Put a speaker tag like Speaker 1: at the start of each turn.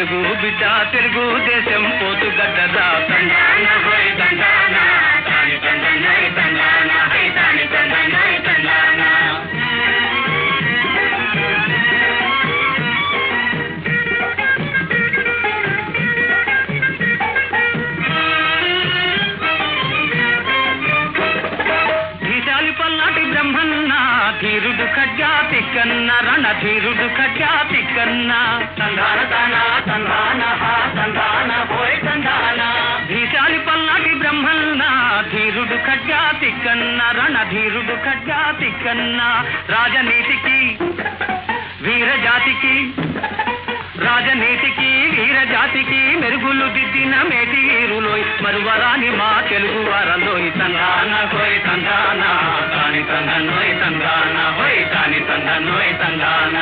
Speaker 1: తెలుగు బిడ్డ తెలుగు దేశం పోతు గడ్డదా తందాన హోయ్ తందాన తాని తందనోయ్ తందాన హై తాని తందనోయ్ తందాన బ్రహ్మన్న ధీరుడు ఖడ్గా తిక్కన్న రణధీరుడు ఖడ్గా తిక్కన్న తందాన తాన తందాన హా తందాన హోయ్ తందాన ధీశాలి పల్నాటి బ్రహ్మన్న ధీరుడు ఖడ్గా తిక్కన్న రణధీరుడు ఖడ్గా తిక్కన్న రాజనీతికి వీరజాతికి రాజనీతికి వీరజాతికి మెరుగులు దిద్దిన మేటి వీరులోయ్ మరువరాని మా తెలుగు వారలోయ్ తందాన హోయ్ తందాన తాని తందనోయ్ తందాన హోయ్ తాని తందనోయ్ తందాన